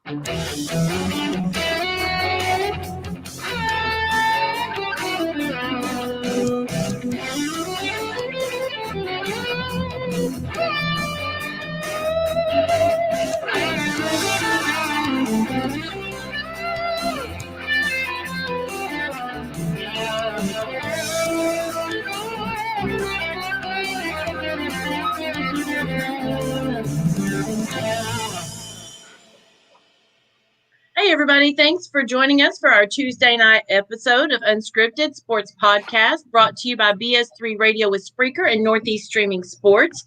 Hey, everybody. Thanks for joining us for our Tuesday night episode of Unscripted Sports Podcast, brought to you by BS3 Radio with Spreaker and Northeast Streaming Sports.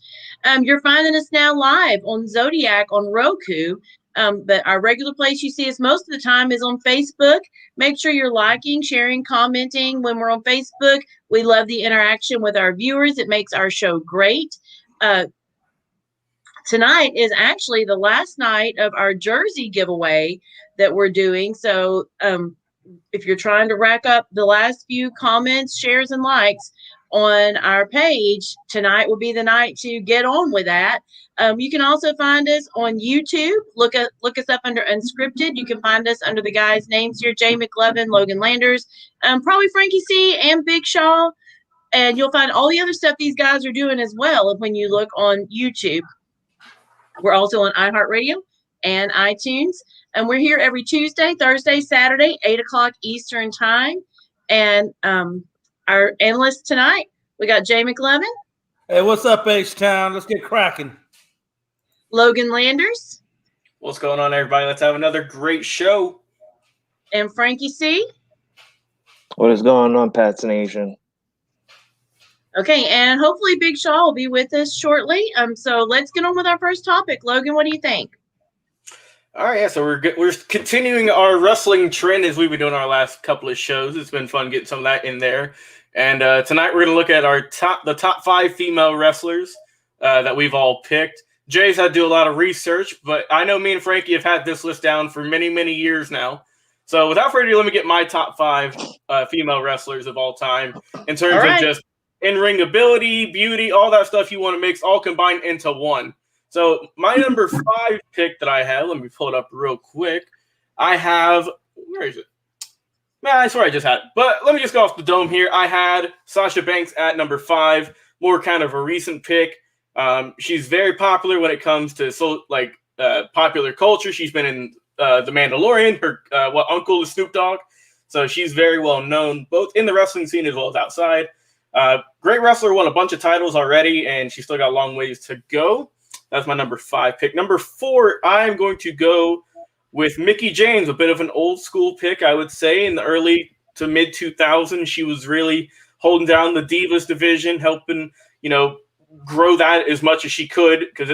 You're finding us now live on Zodiac on Roku, but our regular place you see us most of the time is on Facebook. Make sure you're liking, sharing, commenting when we're on Facebook. We love the interaction with our viewers. It makes our show great. Tonight is actually the last night of our jersey giveaway that we're doing. So if you're trying to rack up the last few comments, shares, and likes on our page, tonight will be the night to get on with that. You can also find us on YouTube. Look us up under Unscripted. You can find us under the guys' names here: Jay McLevin, Logan Landers, probably Frankie C, and Big Shaw. And you'll find all the other stuff these guys are doing as well when you look on YouTube. We're also on iHeartRadio and iTunes. And we're here every Tuesday, Thursday, Saturday, 8 o'clock Eastern time. And our analyst tonight, we got Jay McLevin. Hey, what's up, H-Town? Let's get cracking. Logan Landers. What's going on, everybody? Let's have another great show. And Frankie C. What is going on, Pats Nation? Okay, and hopefully Big Shaw will be with us shortly. So let's get on with our first topic. Logan, what do you think? All right, yeah, so we're continuing our wrestling trend as we've been doing our last couple of shows. It's been fun getting some of that in there. And tonight we're going to look at the top 5 female wrestlers that we've all picked. Jay's had to do a lot of research, but I know me and Frankie have had this list down for many, many years now. So without further ado, let me get my top 5 female wrestlers of all time in terms of just in-ring ability, beauty, all that stuff you want to mix, all combined into one. So my number 5 pick that I have, let me pull it up real quick. I have, where is it? Man, I swear I just had it. But let me just go off the dome here. I had Sasha Banks at number 5, more kind of a recent pick. She's very popular when it comes to popular culture. She's been in The Mandalorian. Her uncle is Snoop Dogg. So she's very well known, both in the wrestling scene as well as outside. Great wrestler, won a bunch of titles already, and she's still got a long ways to go. That's my number 5 pick. Number 4, I'm going to go with Mickie James, a bit of an old school pick, I would say. In the early to mid 2000s, she was really holding down the Divas division, helping, grow that as much as she could, because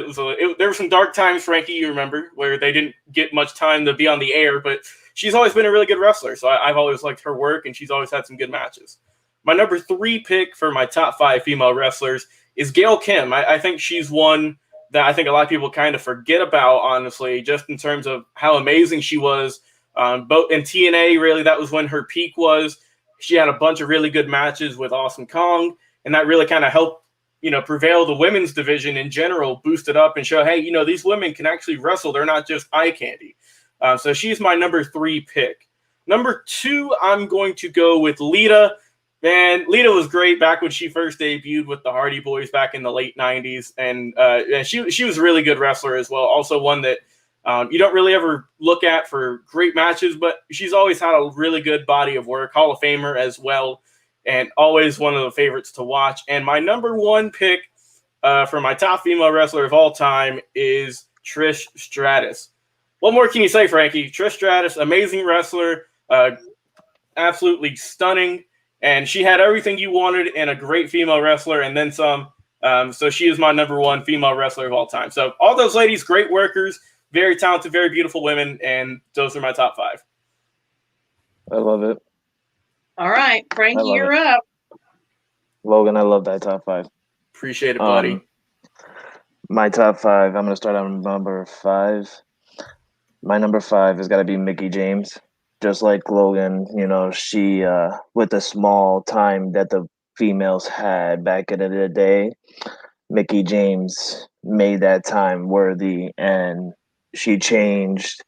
there were some dark times, Frankie, you remember, where they didn't get much time to be on the air, but she's always been a really good wrestler, so I've always liked her work, and she's always had some good matches. My number 3 pick for my top 5 female wrestlers is Gail Kim. I think she's one that I think a lot of people kind of forget about, honestly, just in terms of how amazing she was. Both in TNA, really, that was when her peak was. She had a bunch of really good matches with Awesome Kong, and that really kind of helped, prevail the women's division in general, boost it up and show, hey, these women can actually wrestle. They're not just eye candy. So she's my number 3 pick. Number 2, I'm going to go with Lita. Man, Lita was great back when she first debuted with the Hardy Boys back in the late 90s. And she was a really good wrestler as well. Also one that you don't really ever look at for great matches, but she's always had a really good body of work. Hall of Famer as well, and always one of the favorites to watch. And my number 1 pick for my top female wrestler of all time is Trish Stratus. What more can you say, Frankie? Trish Stratus, amazing wrestler, absolutely stunning. And she had everything you wanted in a great female wrestler and then some. So she is my number 1 female wrestler of all time. So all those ladies, great workers, very talented, very beautiful women, and those are my top 5. I love it. All right, Frankie, you're up. Logan, I love that top 5. Appreciate it, buddy. My top 5, I'm going to start on number 5. My number 5 has got to be Mickie James. Just like Logan, she, with the small time that the females had back in the day, Mickie James made that time worthy, and she changed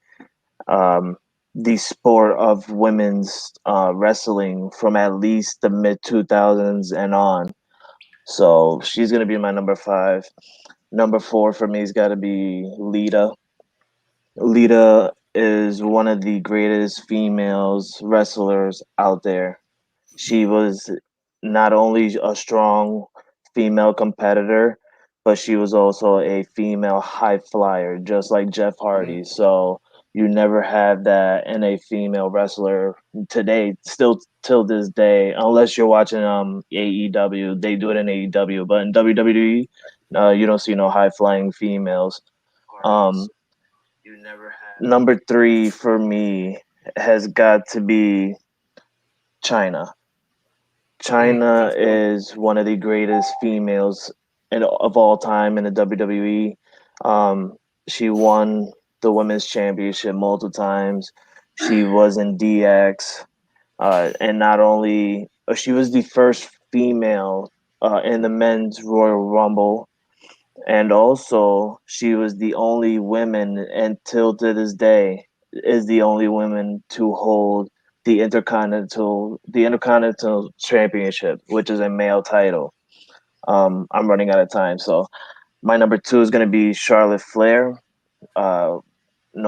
the sport of women's wrestling from at least the mid 2000s and on. So she's gonna be my number 5. Number 4 for me has got to be Lita. Lita is one of the greatest females wrestlers out there. She was not only a strong female competitor, but she was also a female high flyer, just like Jeff Hardy. So you never have that in a female wrestler today, still till this day, unless you're watching AEW. They do it in AEW, but in WWE, you don't see no high flying females. Um, Number 3 for me has got to be China. China is one of the greatest females of all time in the WWE. She won the women's championship multiple times. She was in DX, and not only she was the first female in the men's Royal Rumble, and also she was the only woman until to this day is the only woman to hold the Intercontinental Championship, which is a male title. I'm running out of time, so my number 2 is going to be Charlotte Flair. No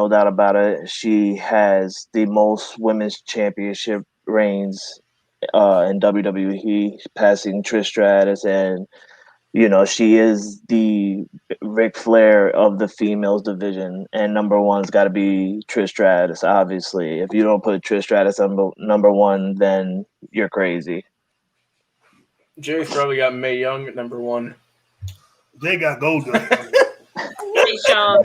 doubt about it. She has the most women's championship reigns in WWE, passing Trish Stratus, and she is the Ric Flair of the females division, and number 1's got to be Trish Stratus. Obviously, if you don't put Trish Stratus number 1, then you're crazy. Jay's probably got Mae Young at number 1. They got Goldust. Hey, Sean.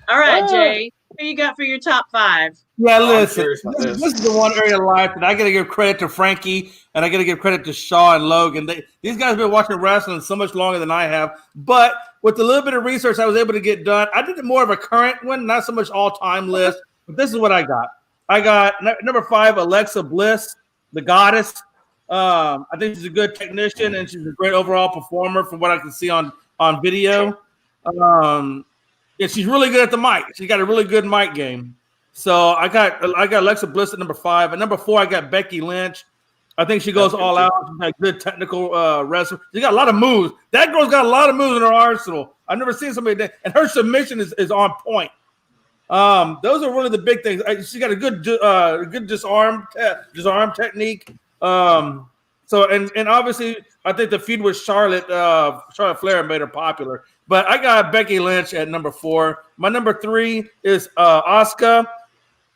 All right, Jay. Who you got for your top 5? Yeah, listen. This is the one area of life that I got to give credit to Frankie and I got to give credit to Shaw and Logan. These guys have been watching wrestling so much longer than I have. But with the little bit of research I was able to get done, I did more of a current one, not so much all-time list. But this is what I got. I got number 5, Alexa Bliss, the goddess. I think she's a good technician and she's a great overall performer from what I can see on video. Yeah, she's really good at the mic. She's got a really good mic game. So I got Alexa Bliss at number 5. At number 4, I got Becky Lynch. I think she goes all out. She's got good technical wrestler. She got a lot of moves. That girl's got a lot of moves in her arsenal. I've never seen somebody that, and her submission is on point. Those are one of the big things. She got a good disarm technique. So and obviously I think the feud with Charlotte Flair made her popular. But I got Becky Lynch at number 4. My number 3 is Asuka.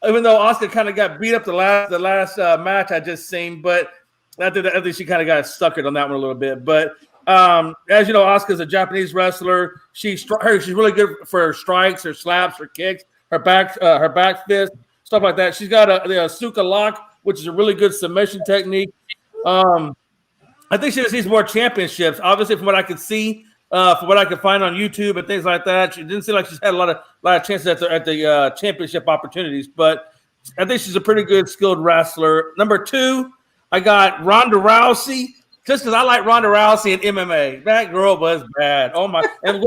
Even though Asuka kind of got beat up the last match I just seen, but I think she kind of got suckered on that one a little bit. But as you know, Asuka's a Japanese wrestler. She's really good for her strikes, her slaps, her kicks, her back fist, stuff like that. She's got the Asuka lock, which is a really good submission technique. I think she just needs more championships. Obviously, from what I could see. From what I could find on YouTube and things like that, she didn't seem like she's had a lot of chances at the championship opportunities. But I think she's a pretty good, skilled wrestler. Number 2, I got Ronda Rousey, just because I like Ronda Rousey in MMA. That girl was bad. Oh my! And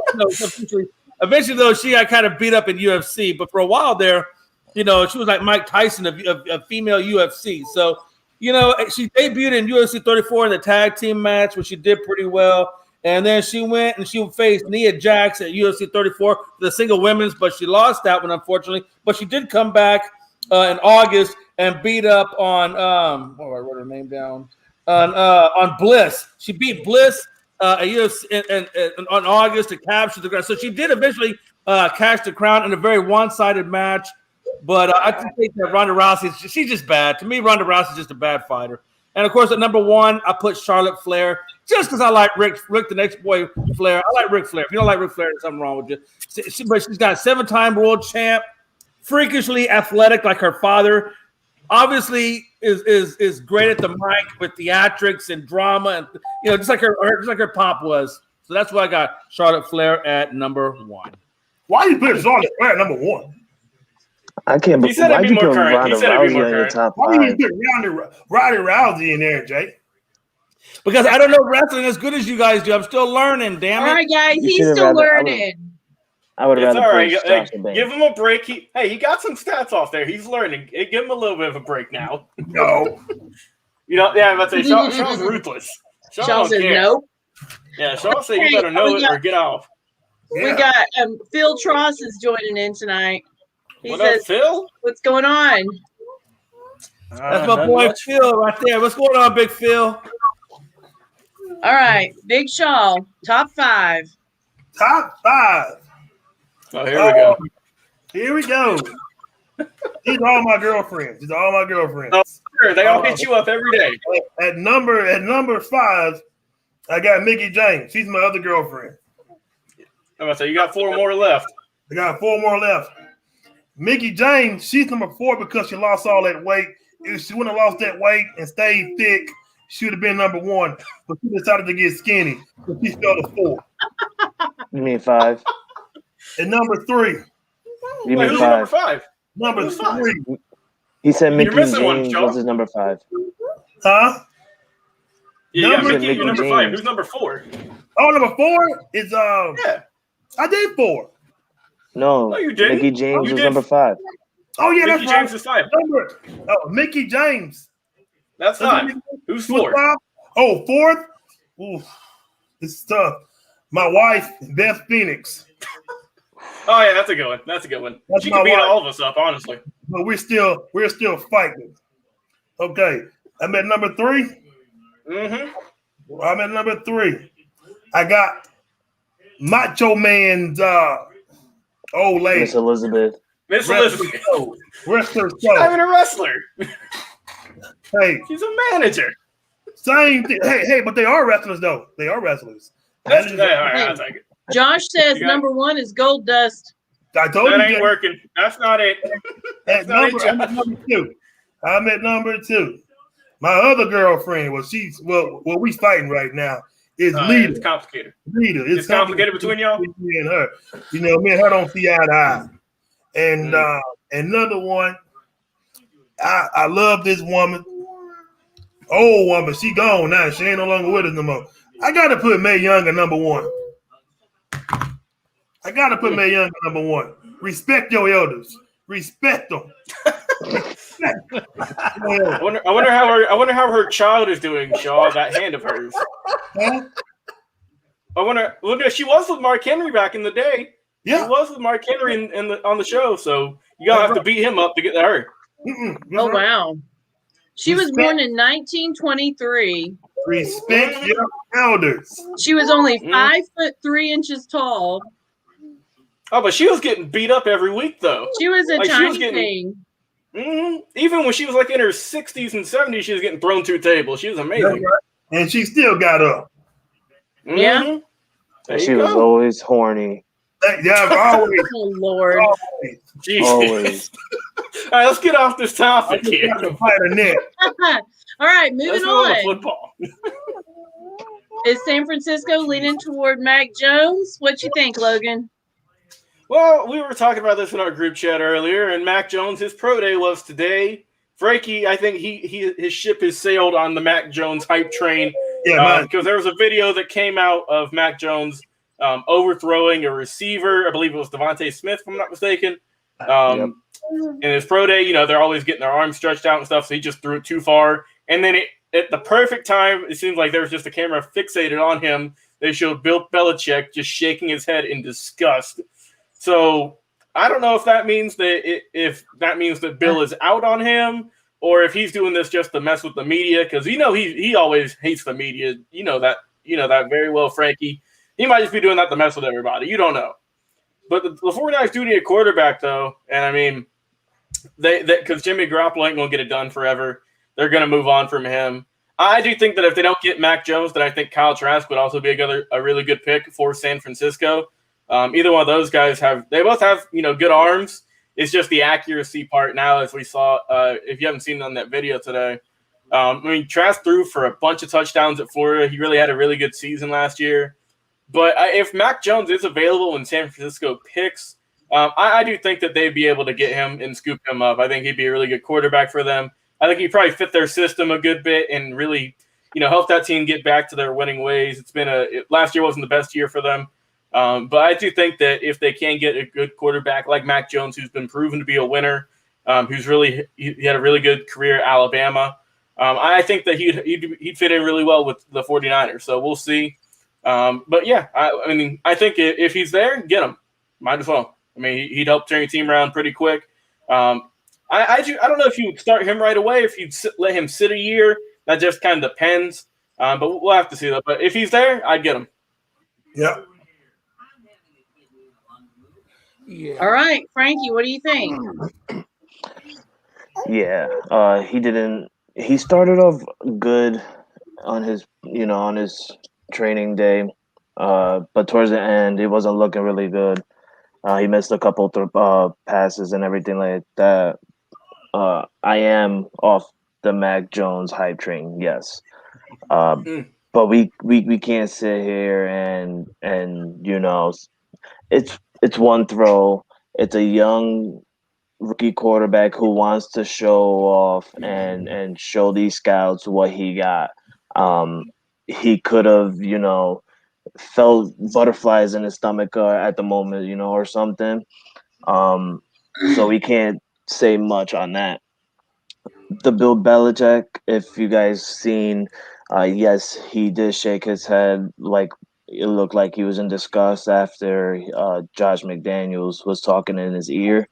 eventually, though, she got kind of beat up in UFC. But for a while there, she was like Mike Tyson of female UFC. So she debuted in UFC 34 in the tag team match, which she did pretty well. And then she went and she faced Nia Jax at UFC 34 for the single women's, but she lost that one, unfortunately. But she did come back in August and beat up on I wrote her name down on Bliss. She beat Bliss at UFC on August to capture the crown. So she did eventually catch the crown in a very one-sided match. But I think that Ronda Rousey, she's just bad. To me, Ronda Rousey is just a bad fighter. And, of course, at number 1, I put Charlotte Flair just because I like Rick the next boy Flair. I like Ric Flair. If you don't like Ric Flair, there's something wrong with you. But she's got 7-time world champ, freakishly athletic like her father. Obviously is great at the mic with theatrics and drama, and just like her pop was. So that's why I got Charlotte Flair at number 1. Why you put Charlotte Flair at number 1? I can't believe why you put Ronda Rousey on your top 5. Why you put Ronda Rousey in there, Jay? Because I don't know wrestling as good as you guys do. I'm still learning, damn it. All right, guys, he's still learning. I would It's rather all right. push Hey, Josh Banks. give him a break. He got some stats off there. He's learning. Hey, give him a little bit of a break now. No. Yeah, I'm about to say, Sean's ruthless. Sean Sean don't says care. nope. Yeah, Sean said you Hey, better know we it or get off. Yeah. We got Phil Tross is joining in tonight. He What says, up, Phil? "What's going on?" That's my Nothing boy much. Phil right there. What's going on, Big Phil? All right, Big Shaw, top 5. Top 5. Oh, here we go. Here we go. These are all my girlfriends. These are all my girlfriends. Oh, sure. They all hit you up every day. At number 5, I got Mickey James. She's my other girlfriend. I'm about to say, you got 4 more left. I got 4 more left. Mickey James, she's number 4 because she lost all that weight. If she wouldn't have lost that weight and stayed thick, she would have been number 1. But she decided to get skinny. So she fell to 4. You mean 5? And number 3. You Wait, mean who's your number 5? 5? Number Who's 5? 3. He said You're Mickey missing one, James Shaw. was his number 5. Huh? Yeah, you got Number- Mickey, Mickey you're number 5. James. Who's number 4? Oh, number 4 is Yeah. I did 4. No, No, you didn't. Mickey James You was did. number 5. Oh yeah, Mickey that's James right. is 5. Mickey James. That's 5. Who's 4? 5? Oh, 4th? Ooh, this is tough. My wife, Beth Phoenix. Oh, yeah, that's a good one. That's a good one. That's She my can beat wife. all of us up, honestly. But we're still fighting. Okay. I'm at number 3. Mm-hmm. I'm at number 3. I got Macho Man's old lady. Miss Elizabeth. Miss Rest Elizabeth. her soul. Rest her She's not soul. even a wrestler. Hey, She's a manager. same thing. Hey, but they are wrestlers though. They are wrestlers. That's Managers- all right, I'll take it. Josh says You got- number 1 is Gold Dust. I told That you. ain't Jay. working. That's not it. At not it, number, I'm at number 2. I'm at number 2. My other girlfriend, well, we fighting right now, is Lita. It's complicated. Lita. It's complicated between y'all? Me and her. You know, me and her don't see eye to eye. And another one, I love this woman. Old woman, she gone now. She ain't no longer with us no more. I gotta put Mae Young at number 1. I gotta put Mae Young at number 1. Respect your elders. Respect them. I wonder how her child is doing, Shaw. That hand of hers. Huh? I wonder. Look, she was with Mark Henry back in the day. Yeah. He was with Mark Henry on the show. So you gotta have to beat him up to get to her. Oh wow. She was born in 1923. Respect your elders. She was only 5'3" tall. Oh, but she was getting beat up every week, though. She was a Like, she tiny was getting- thing. Even when she was like in her 60s and 70s, she was getting thrown through tables. She was amazing. And she still got up. Yeah. Mhm. There She you was go. always horny. Yeah, always. Oh Lord. Always. Jesus. Always. All right, let's get off this I topic just here. got to fight a net. All right, Let's moving move on to on. football. Is San Francisco leaning toward Mac Jones? What you think, Logan? Well, we were talking about this in our group chat earlier, and Mac Jones, his pro day was today. Frankie, I think his ship has sailed on the Mac Jones hype train. Yeah, man. Because there was a video that came out of Mac Jones overthrowing a receiver. I believe it was Devontae Smith, if I'm not mistaken. In his pro day, they're always getting their arms stretched out and stuff, so he just threw it too far. And then at the perfect time, it seems like there was just a camera fixated on him. They showed Bill Belichick just shaking his head in disgust. So I don't know if that means that Bill is out on him, or if he's doing this just to mess with the media, because he always hates the media. You know that very well, Frankie. He might just be doing that to mess with everybody. You don't know. But the 49ers do need a quarterback, though, and I mean, they because Jimmy Garoppolo ain't gonna get it done forever. They're gonna move on from him. I do think that if they don't get Mac Jones, then I think Kyle Trask would also be a really good pick for San Francisco. Either one of those guys they both have good arms. It's just the accuracy part now, as we saw. If you haven't seen it on that video today, Trask threw for a bunch of touchdowns at Florida. He really had a really good season last year. But if Mac Jones is available when San Francisco picks, I do think that they'd be able to get him and scoop him up. I think he'd be a really good quarterback for them. I think he'd probably fit their system a good bit and really, help that team get back to their winning ways. Last year wasn't the best year for them. But I do think that if they can get a good quarterback like Mac Jones, who's been proven to be a winner, who's really he had a really good career at Alabama, I think that he'd fit in really well with the 49ers. So we'll see. But yeah, I mean, I think if he's there, get him. Might as well. I mean, he'd help turn your team around pretty quick. I don't know if you would start him right away, if you'd let him sit a year. That just kind of depends. But we'll have to see that. But if he's there, I'd get him. Yep. Yeah. All right, Frankie, what do you think? Yeah, he didn't. He started off good on his, on his training day, but towards the end, it wasn't looking really good. He missed a couple passes and everything like that. I am off the Mac Jones hype train, yes, but we can't sit here and it's one throw. It's a young rookie quarterback who wants to show off and show these scouts what he got. He could have, felt butterflies in his stomach at the moment, or something. So we can't say much on that. The Bill Belichick, if you guys seen, yes, he did shake his head like it looked like he was in disgust after Josh McDaniels was talking in his ear.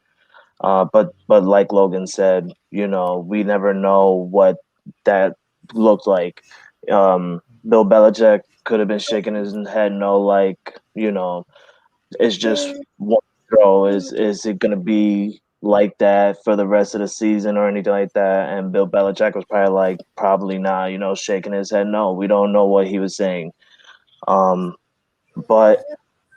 But like Logan said, we never know what that looked like. Bill Belichick could have been shaking his head no, like, it's just one throw. Is it gonna be like that for the rest of the season or anything like that? And Bill Belichick was probably like, probably not, shaking his head no. We don't know what he was saying. But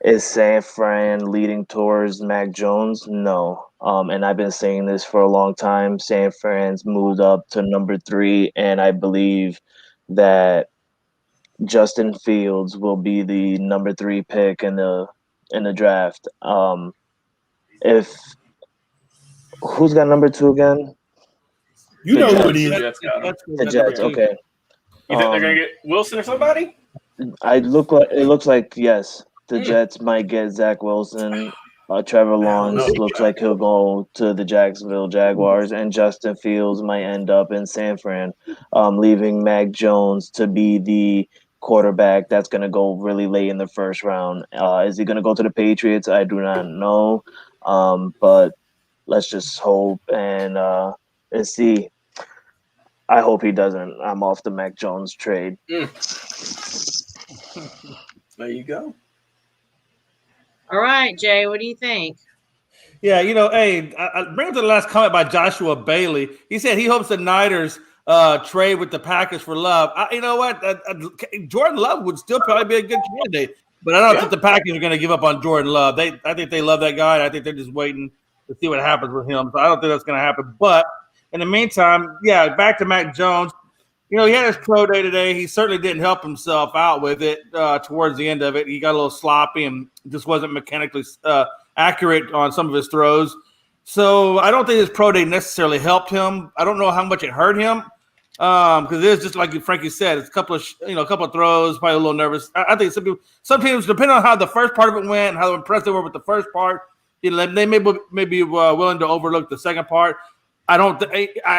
is San Fran leading towards Mac Jones? No. And I've been saying this for a long time. San Fran's moved up to number 3, and I believe that Justin Fields will be the number 3 pick in the draft. If who's got number 2 again? You The know who it Jets. is. Jets got him. The Jets. Okay. You think they're gonna get Wilson or somebody? It looks like yes. The Jets might get Zach Wilson. Trevor Lawrence looks like he'll go to the Jacksonville Jaguars, and Justin Fields might end up in San Fran, leaving Mac Jones to be the quarterback that's going to go really late in the first round. Is he going to go to the Patriots? I do not know, but let's just hope and see. I hope he doesn't. I'm off the Mac Jones trade. There you go. All right, Jay, what do you think? Yeah, hey, I bring up the last comment by Joshua Bailey. He said he hopes the Niners trade with the Packers for Love. You know what? Jordan Love would still probably be a good candidate, but I don't think the Packers are going to give up on Jordan Love. I think they love that guy, and I think they're just waiting to see what happens with him. So I don't think that's going to happen. But in the meantime, yeah, back to Mac Jones. He had his pro day today. He certainly didn't help himself out with it towards the end of it. He got a little sloppy and just wasn't mechanically accurate on some of his throws. So I don't think his pro day necessarily helped him. I don't know how much it hurt him because it is just like Frankie said. It's a couple of throws, probably a little nervous. I think some teams, depending on how the first part of it went, how impressed they were with the first part, they may be willing to overlook the second part. I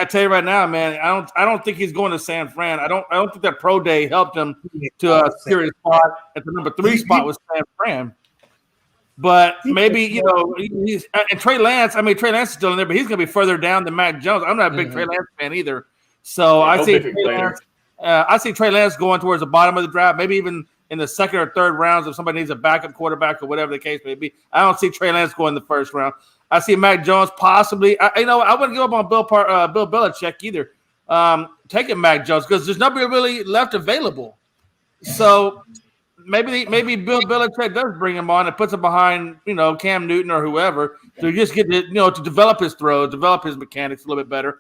tell you right now, man. I don't think he's going to San Fran. I don't think that pro day helped him to secure his spot at the number 3 spot with San Fran. But maybe he's and Trey Lance. I mean, Trey Lance is still in there, but he's going to be further down than Mac Jones. I'm not a big Trey Lance fan either. So I see Trey Lance going towards the bottom of the draft, maybe even in the second or third rounds if somebody needs a backup quarterback or whatever the case may be. I don't see Trey Lance going in the first round. I see Mac Jones possibly. I wouldn't give up on Bill Belichick either. Taking Mac Jones because there's nobody really left available. So maybe Bill Belichick does bring him on and puts him behind Cam Newton or whoever to just get to develop his throw, develop his mechanics a little bit better.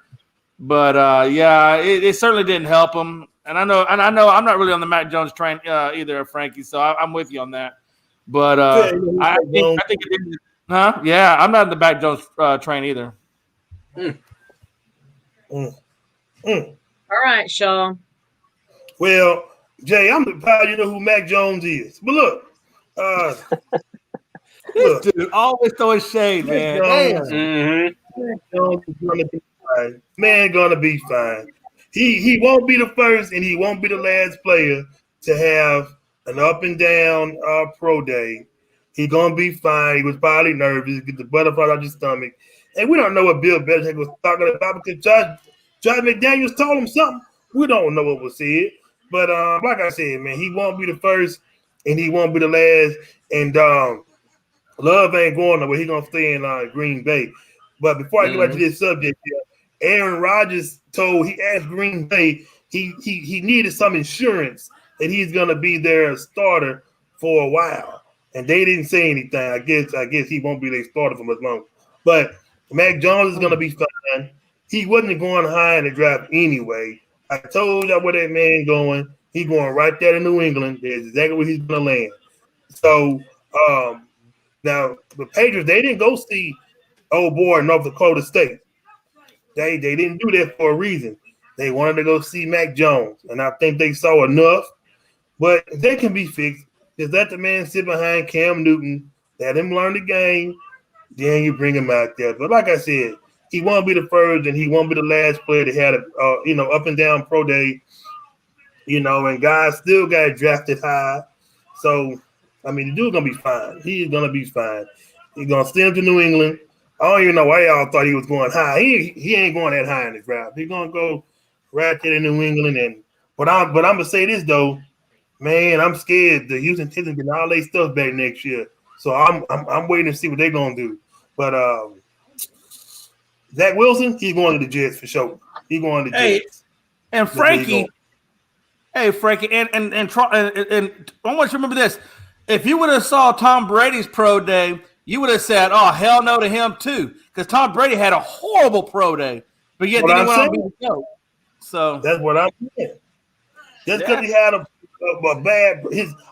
But it certainly didn't help him. And I know I'm not really on the Mac Jones train either, Frankie. So I'm with you on that. But I think it didn't. Huh? Yeah, I'm not in the Mac Jones train either. All right, Shaw. Well, Jay, I'm proud you know who Mac Jones is. But look, This Look, dude always throwing shade, Mac man. Jones, Damn. Mm-hmm. Mac Jones is gonna be fine. Man, gonna be fine. He won't be the first, and he won't be the last player to have an up and down pro day. He gonna be fine. He was probably nervous, get the butterflies out his stomach, and we don't know what Bill Belichick was talking about because Josh McDaniels told him something. We don't know what was said, but like I said, man, he won't be the first, and he won't be the last, and Love ain't going nowhere. He gonna stay in Green Bay. But before I get back to this subject here, Aaron Rodgers he asked Green Bay he needed some insurance that he's gonna be their starter for a while, and they didn't say anything. I guess he won't be their starter for much longer. But Mac Jones is gonna be fine. He wasn't going high in the draft anyway. I told y'all where that man going. He going right there to New England. That's exactly where he's gonna land. So now the Patriots, they didn't go see old boy North Dakota State. They didn't do that for a reason. They wanted to go see Mac Jones, and I think they saw enough. But they can be fixed. Just let the man sit behind Cam Newton, let him learn the game, then you bring him out there. But like I said, he won't be the first, and he won't be the last player that had a up and down pro day. And guys still got drafted high. So I mean, the dude's gonna be fine. He's gonna be fine. He's gonna send to New England. I don't even know why y'all thought he was going high. He ain't going that high in the draft. He's gonna go right there to New England. But I'm gonna say this though, man. I'm scared the Houston Texans get all their stuff back next year. So I'm waiting to see what they're gonna do. But Zach Wilson, he's going to the Jets for sure. He's going to the Jets. And Frankie. Hey, Frankie, and I want you to remember this. If you would have saw Tom Brady's pro day, you would have said, "Oh, hell no" to him too, because Tom Brady had a horrible pro day, but yet then he went on to be the GOAT. So that's what I'm saying. Just because he had a bad,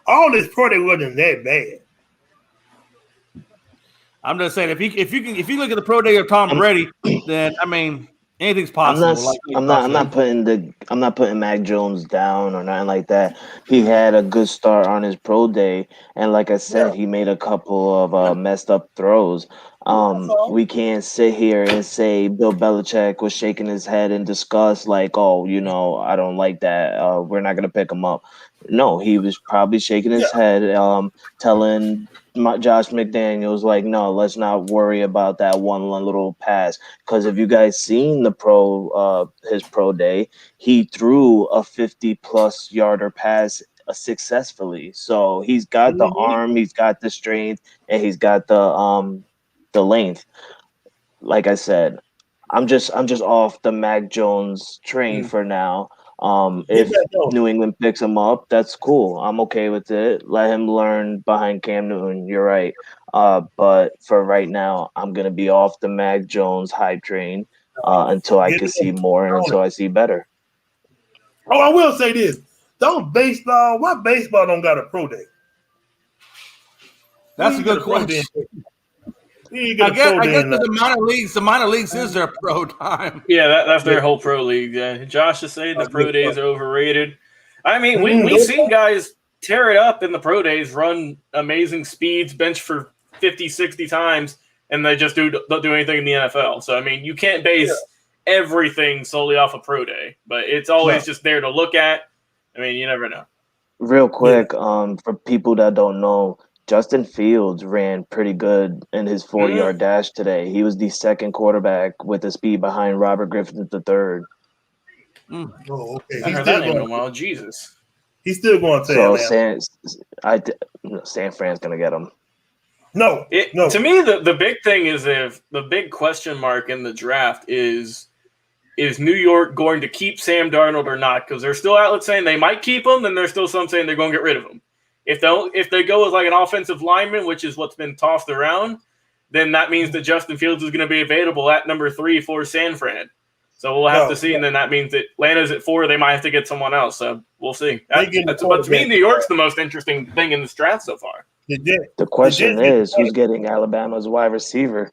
all his pro day wasn't that bad. I'm just saying, if you look at the pro day of Tom Brady, then I mean. Anything's possible. I'm not putting Mac Jones down or nothing like that. He had a good start on his pro day, and like I said, he made a couple of messed up throws. We can't sit here and say Bill Belichick was shaking his head in disgust, like, "Oh, I don't like that. We're not gonna pick him up." No, he was probably shaking his head, telling Josh McDaniels, like, "No, let's not worry about that one little pass." Because if you guys seen his pro day, he threw a 50+ yarder pass successfully. So he's got the arm, he's got the strength, and he's got the length. Like I said, I'm just off the Mac Jones train for now. If New England picks him up, that's cool. I'm okay with it. Let him learn behind Cam Newton. You're right. But for right now, I'm gonna be off the Mac Jones hype train until I can see more and until I see better. Oh, I will say this: why baseball don't got a pro day? That's a good question. I guess the minor leagues is their pro time. Yeah, that's their whole pro league. Yeah. Josh is saying the pro days are overrated. I mean, we've seen guys tear it up in the pro days, run amazing speeds, bench for 50, 60 times, and they just don't do anything in the NFL. So, I mean, you can't base everything solely off a pro day, but it's always just there to look at. I mean, you never know. Real quick, for people that don't know, Justin Fields ran pretty good in his 40-yard dash today. He was the second quarterback with the speed behind Robert Griffin III. Oh, okay. I heard that name in a while. Jesus. He's still going to San Fran's going to get him. No. To me, the big thing is the big question mark in the draft is New York going to keep Sam Darnold or not? Because there's still outlets saying they might keep him, and there's still some saying they're going to get rid of him. If they go with like an offensive lineman, which is what's been tossed around, then that means that Justin Fields is going to be available at number 3 for San Fran. So we'll have to see, and then that means that Atlanta's at 4. They might have to get someone else. So we'll see. But to me, New York's the most interesting thing in this draft so far. The question is, who's getting Alabama's wide receiver?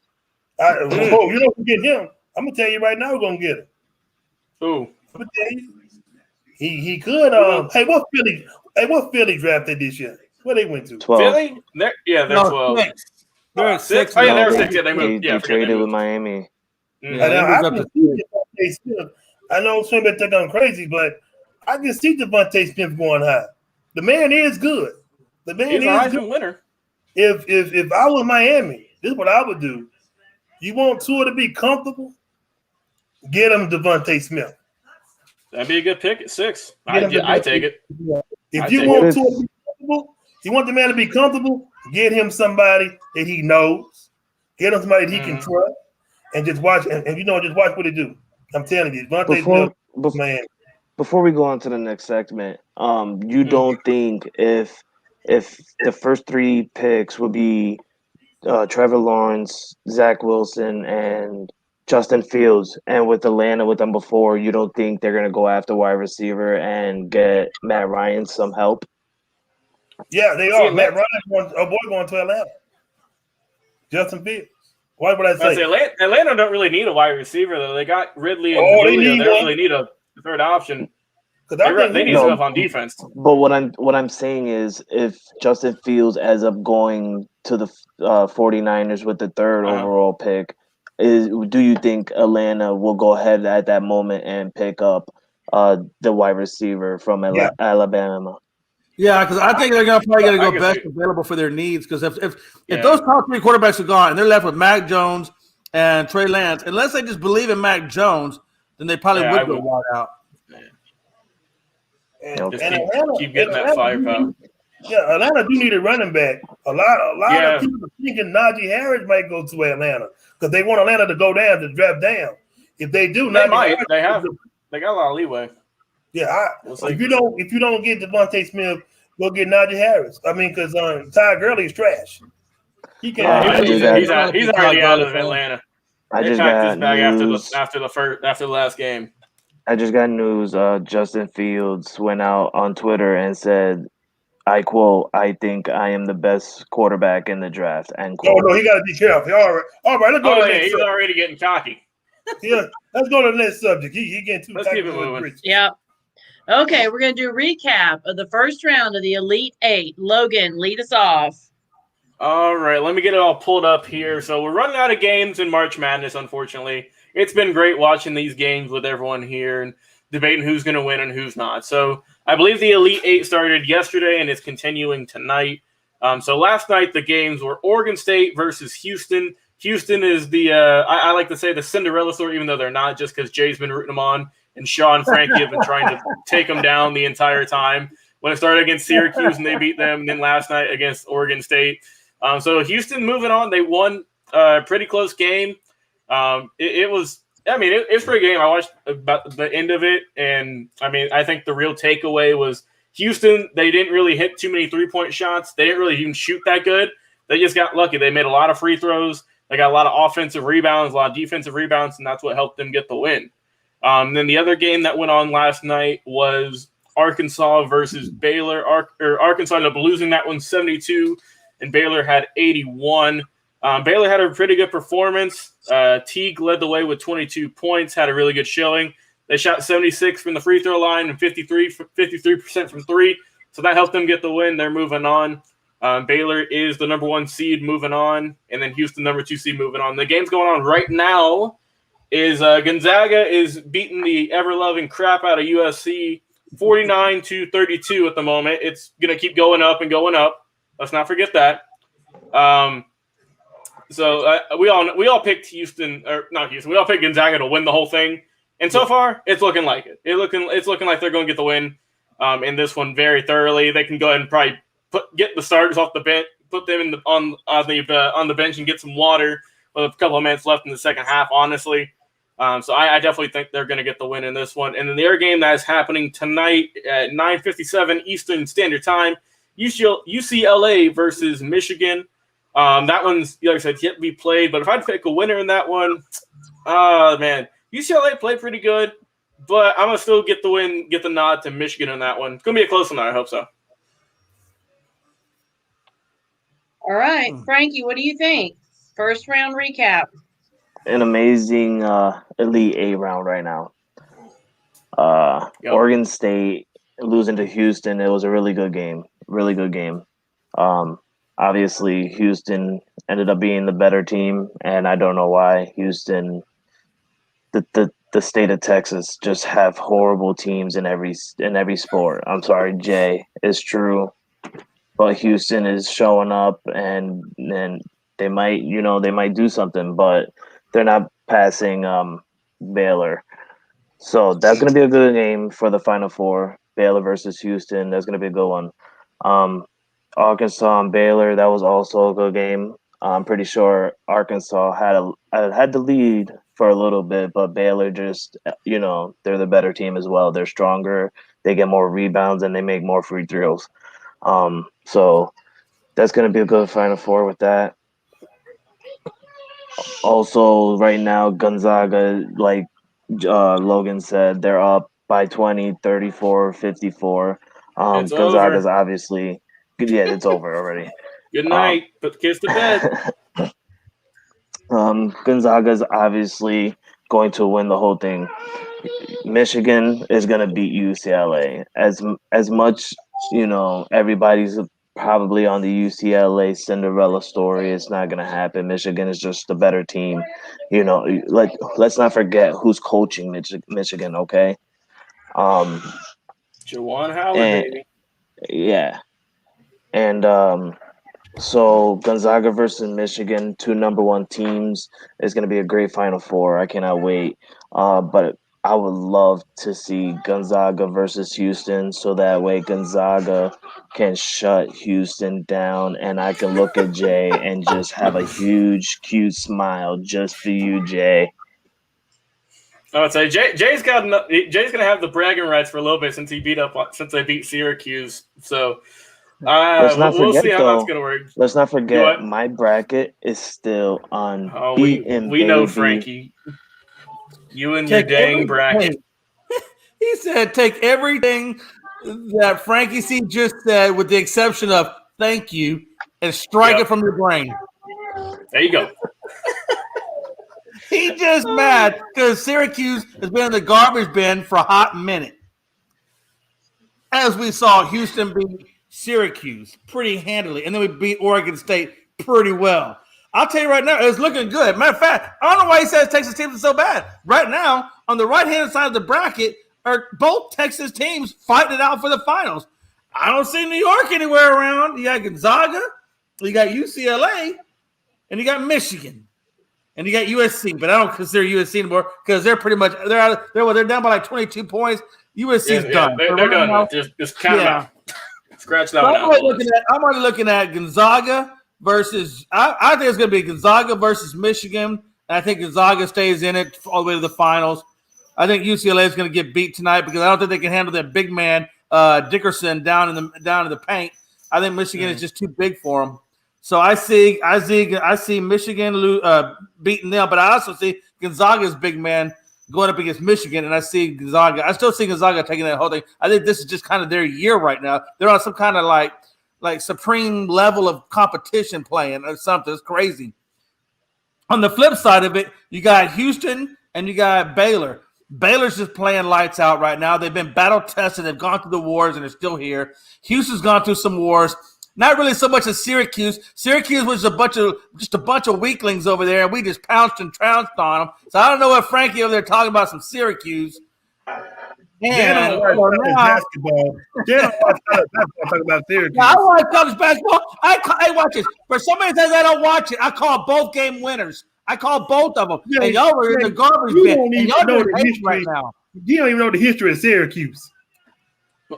You don't get him. I'm gonna tell you right now, we're gonna get him. Who? I'm gonna tell you. He could. What Philly drafted this year? Where they went to? 12. Philly? They're 12. 6. They're at 6. Oh yeah, they're they, 6. Yeah, they moved. they Forget they traded with moved. Miami. Yeah, And they now, moved I up to can see 6. Devontae Smith. I know some people think I'm crazy, but I can see Devontae Smith going high. The man is good. The man He's a is good. Heisman winner. If I was Miami, this is what I would do. You want Tua to be comfortable? Get him Devontae Smith. That'd be a good pick at 6. Get him I take it. If you want Tua to be comfortable, you want the man to be comfortable, get him somebody that he knows. Get him somebody that he can trust. And just watch, and just watch what he do. I'm telling you, Devontae Smith, man. Before we go on to the next segment, you don't think if the first 3 picks would be Trevor Lawrence, Zach Wilson, and Justin Fields, and with Atlanta with them before, you don't think they're gonna go after wide receiver and get Matt Ryan some help? Yeah, they are. Matt Ryan, going to Atlanta. Justin Fields. What would I say? Atlanta don't really need a wide receiver though. They got Ridley and Julio. They don't really need a third option. They need stuff on defense. But what I'm saying is, if Justin Fields ends up going to the 49ers with the 3rd overall pick, do you think Atlanta will go ahead at that moment and pick up the wide receiver from Alabama? Yeah, because I think they're probably going to go best available for their needs. Because if those top 3 quarterbacks are gone and they're left with Mac Jones and Trey Lance, unless they just believe in Mac Jones, then they probably would go wide out. And keep getting that firepower. Yeah, Atlanta do need a running back. A lot of people are thinking Najee Harris might go to Atlanta because they want Atlanta to go down, to draft down. If they do, they might. They got a lot of leeway. Yeah, if you don't get Devontae Smith, go get Najee Harris. I mean, because Ty Gurley is trash. He can't. He's already out of Atlanta. They packed his bag after the last game. I just got news. Justin Fields went out on Twitter and said, I quote, "I think I am the best quarterback in the draft." End quote. No, he got to be careful. All right. Let's go to the next he's subject. already getting cocky. Yeah, let's go to the next subject. He getting too. Let's keep it moving. Yep. Okay, we're going to do a recap of the first round of the Elite 8. Logan, lead us off. All right, let me get it all pulled up here. So we're running out of games in March Madness, unfortunately. It's been great watching these games with everyone here and debating who's going to win and who's not. So I believe the Elite 8 started yesterday and is continuing tonight. So last night the games were Oregon State versus Houston. Houston is the, I like to say, the Cinderella story, even though they're not, just because Jay's been rooting them on. And Shaw and Frankie have been trying to take them down the entire time. When it started against Syracuse and they beat them, and then last night against Oregon State. So Houston moving on. They won a pretty close game. It was a pretty game. I watched about the end of it, and I think the real takeaway was Houston. They didn't really hit too many 3-point shots. They didn't really even shoot that good. They just got lucky. They made a lot of free throws. They got a lot of offensive rebounds, a lot of defensive rebounds, and that's what helped them get the win. Then the other game that went on last night was Arkansas versus Baylor. Arkansas ended up losing that one 72, and Baylor had 81. Baylor had a pretty good performance. Teague led the way with 22 points, had a really good showing. They shot 76 from the free throw line and 53% from 3, so that helped them get the win. They're moving on. Baylor is the number 1 seed moving on, and then Houston number 2 seed moving on. The game's going on right now is Gonzaga is beating the ever-loving crap out of USC 49-32 at the moment. It's going to keep going up and going up. Let's not forget that. So we all picked Houston, or not Houston. We all picked Gonzaga to win the whole thing, and so far it's looking like it. It's looking like they're going to get the win in this one very thoroughly. They can go ahead and probably get the starters off the bench, put them on the bench, and get some water with a couple of minutes left in the second half. Honestly, so I definitely think they're going to get the win in this one. And then the other game that is happening tonight at 9:57 Eastern Standard Time, UCLA versus Michigan. That one's, like I said, yet to be played. But if I'd pick a winner in that one, man, UCLA played pretty good. But I'm going to still get the win, get the nod to Michigan in that one. It's going to be a close one, I hope so. All right. Frankie, what do you think? First round recap. An amazing Elite 8 round right now. Oregon State losing to Houston. It was a really good game. Really good game. Obviously, Houston ended up being the better team, and I don't know why. Houston, the state of Texas, just have horrible teams in every sport. I'm sorry, Jay, it's true, but Houston is showing up, and they might do something, but they're not passing Baylor. So that's going to be a good game for the Final Four. Baylor versus Houston. That's going to be a good one. Um, Arkansas and Baylor. That was also a good game. I'm pretty sure Arkansas had the lead for a little bit, but Baylor just they're the better team as well. They're stronger. They get more rebounds and they make more free throws. So that's going to be a good Final Four with that. Also, right now, Gonzaga, like Logan said, they're up by 20, 34, 54. It's Gonzaga's over. obviously, yeah, it's over already. Good night. Put the kids to bed. Gonzaga's obviously going to win the whole thing. Michigan is going to beat UCLA. As much, everybody's probably on the UCLA Cinderella story. It's not going to happen. Michigan is just the better team. Let's not forget who's coaching Michigan, okay? Jawan Howard, And baby. yeah. And so Gonzaga versus Michigan, two number one teams, is going to be a great Final Four. I cannot wait. But I would love to see Gonzaga versus Houston, so that way Gonzaga can shut Houston down, and I can look at Jay and just have a huge, cute smile just for you, Jay. I would say Jay's gonna have the bragging rights for a little bit since they beat Syracuse. So we'll see how that's gonna work. Let's not forget, my bracket is still unbeaten. We know, Frankie. You and your dang bracket. He said, "Take everything that Frankie C just said, with the exception of thank you, and strike it from your brain." There you go. He just mad because Syracuse has been in the garbage bin for a hot minute. As we saw, Houston beat Syracuse pretty handily, and then we beat Oregon State pretty well. I'll tell you right now, it's looking good. Matter of fact, I don't know why he says Texas teams are so bad. Right now, on the right-hand side of the bracket, are both Texas teams fighting it out for the finals. I don't see New York anywhere around. You got Gonzaga, you got UCLA, and you got Michigan. And you got USC, but I don't consider USC anymore because they're pretty much they're down by like 22 points. USC's done. They're done. Now, just count them out. Scratch that one out. I'm already looking at Gonzaga versus. I think it's going to be Gonzaga versus Michigan. And I think Gonzaga stays in it all the way to the finals. I think UCLA is going to get beat tonight because I don't think they can handle that big man Dickerson down in the paint. I think Michigan is just too big for them. So I see Michigan beating them, but I also see Gonzaga's big man going up against Michigan, and I see Gonzaga. I still see Gonzaga taking that whole thing. I think this is just kind of their year right now. They're on some kind of like supreme level of competition playing or something. It's crazy. On the flip side of it, you got Houston and you got Baylor. Baylor's just playing lights out right now. They've been battle tested. They've gone through the wars and they're still here. Houston's gone through some wars. Not really so much as Syracuse. Syracuse was just a bunch of weaklings over there, and we just pounced and trounced on them. So I don't know what Frankie over there talking about some Syracuse. Dan don't watch basketball. Dan don't watch basketball talking about Syracuse. I watch college basketball. I watch it. For somebody that says I don't watch it, I call both game winners. I call both of them. And y'all were in the garbage bin. And y'all know the history right now. You don't even know the history of Syracuse.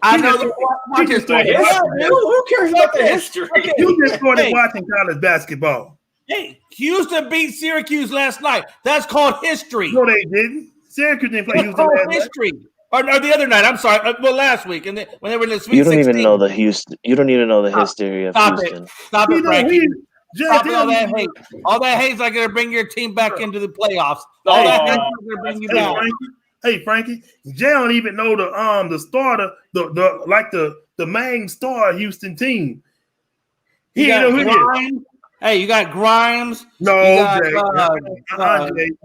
I know. Who cares about the history? You just started watching college basketball. Hey, Houston beat Syracuse last night. That's called history. No, they didn't. Syracuse didn't play Houston last history. Or the other night. I'm sorry. Well, last week, and when they were in the Sweet 16. You don't even know the Houston. You don't even know the history of Houston. Stop it, Frankie. Stop all that hate. All that hate's not going to bring your team back into the playoffs. All that hate's not going to bring you back. Hey, Frankie, Jay don't even know the starter, the main star Houston team. He know who it is. Hey, you got Grimes. No, you got, Jay.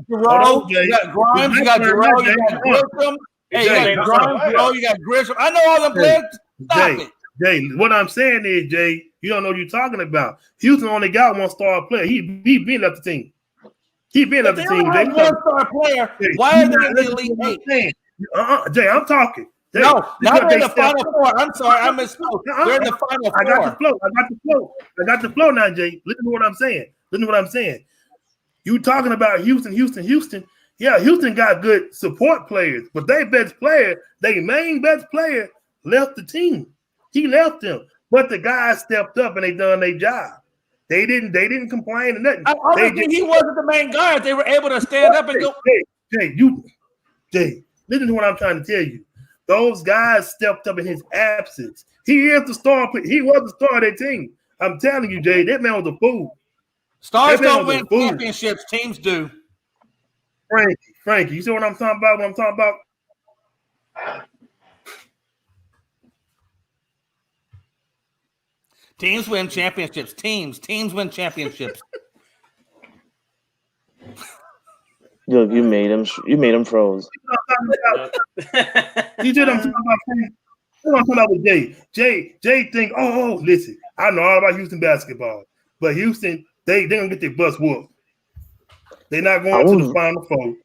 Jerome. You got Grimes. You got Jerome. You got Grissom. Hey, you got Grimes. You got Grissom. I know all them players. Stop it. Jay, what I'm saying is, Jay, You don't know what you're talking about. Houston only got one star player. He been left the team. He been left the team. They don't have one star player. Why are they in the Elite Eight? Jay, I'm talking. Jay, no, now they're in the Final Four. I'm sorry, I misspoke. They're in the Final Four. I got the flow now, Jay. Listen to what I'm saying. You talking about Houston. Yeah, Houston got good support players, but their main best player left the team. He left them. But the guys stepped up and they done their job. They didn't complain or nothing. Obviously, he wasn't the main guy. They were able to stand up and go. Jay, listen to what I'm trying to tell you. Those guys stepped up in his absence. He is the star. He was the star of their team. I'm telling you, Jay, that man was a fool. Stars don't win championships. Teams do. Frankie, you see what I'm talking about? Teams win championships. Teams win championships. Yo, you made him froze. You see what I'm talking about, Frankie? What I'm talking about with Jay. Jay think, listen, I know all about Houston basketball, but Houston, they gonna get their bus whooped. They're not going to the Final Four.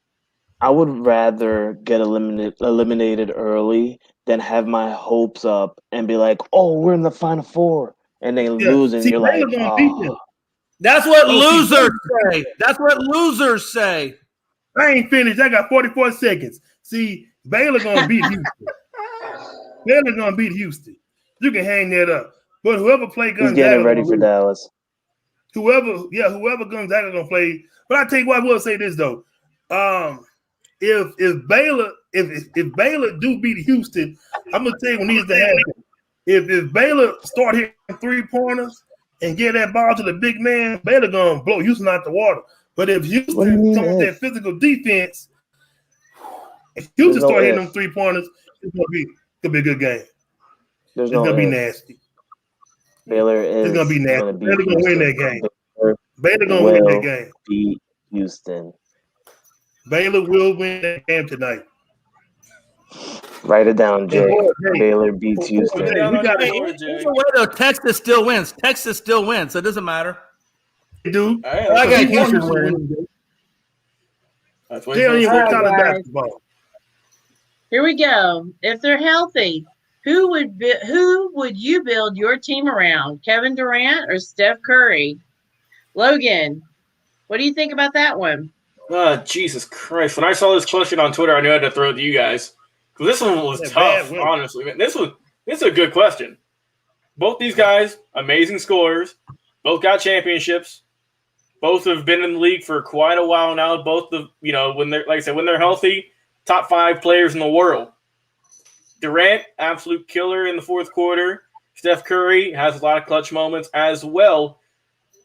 I would rather get eliminated early than have my hopes up and be like, "Oh, we're in the Final Four," and they lose, and you're like, "Oh." That's what losers say. That's what losers say. I ain't finished. I got 44 seconds. See, Baylor gonna beat Houston. You can hang that up. But whoever play Gonzaga, he's getting ready for Dallas. Whoever Gonzaga gonna play. But I tell you what, I will say this though. If Baylor do beat Houston, I'm gonna tell you what needs to happen. If Baylor start hitting 3-pointers and get that ball to the big man, Baylor gonna blow Houston out the water. But if Houston comes with that physical defense, if Houston start hitting them 3-pointers, it's gonna be a good game. It's gonna be nasty. Baylor is. It's gonna be nasty. Baylor gonna win that game. Baylor gonna win that game. Beat Houston. Baylor will win that game tonight. Write it down, Jay. Baylor beats Houston. Texas still wins. So it doesn't matter. They do. Right, I got Houston winning. That's what basketball. Here we go. If they're healthy, who would you build your team around? Kevin Durant or Steph Curry? Logan, what do you think about that one? Jesus Christ. When I saw this question on Twitter, I knew I had to throw it to you guys. Because this one was tough, honestly. This is a good question. Both these guys, amazing scorers. Both got championships. Both have been in the league for quite a while now. Both when they're healthy, top 5 players in the world. Durant, absolute killer in the fourth quarter. Steph Curry has a lot of clutch moments as well.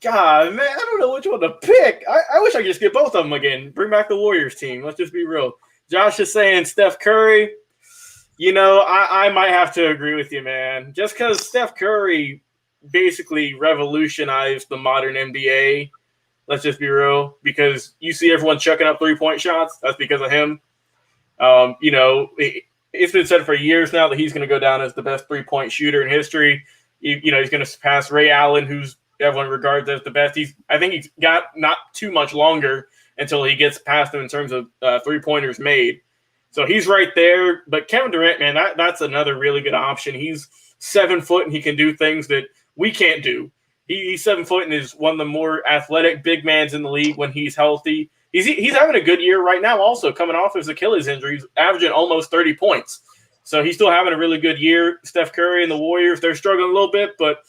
God, man, I don't know which one to pick. I wish I could just get both of them again. Bring back the Warriors team. Let's just be real. Josh is saying Steph Curry. I might have to agree with you, man. Just because Steph Curry basically revolutionized the modern NBA. Let's just be real. Because you see everyone chucking up 3-point shots. That's because of him. It's been said for years now that he's going to go down as the best 3-point shooter in history. He's going to surpass Ray Allen, who's everyone regards as the best. I think he's got not too much longer until he gets past him in terms of 3-pointers made. So he's right there. But Kevin Durant, man, that's another really good option. He's 7 foot and he can do things that we can't do. He's 7 foot and is one of the more athletic big mans in the league when he's healthy. He's having a good year right now also, coming off his Achilles injury. He's averaging almost 30 points. So he's still having a really good year. Steph Curry and the Warriors, they're struggling a little bit, but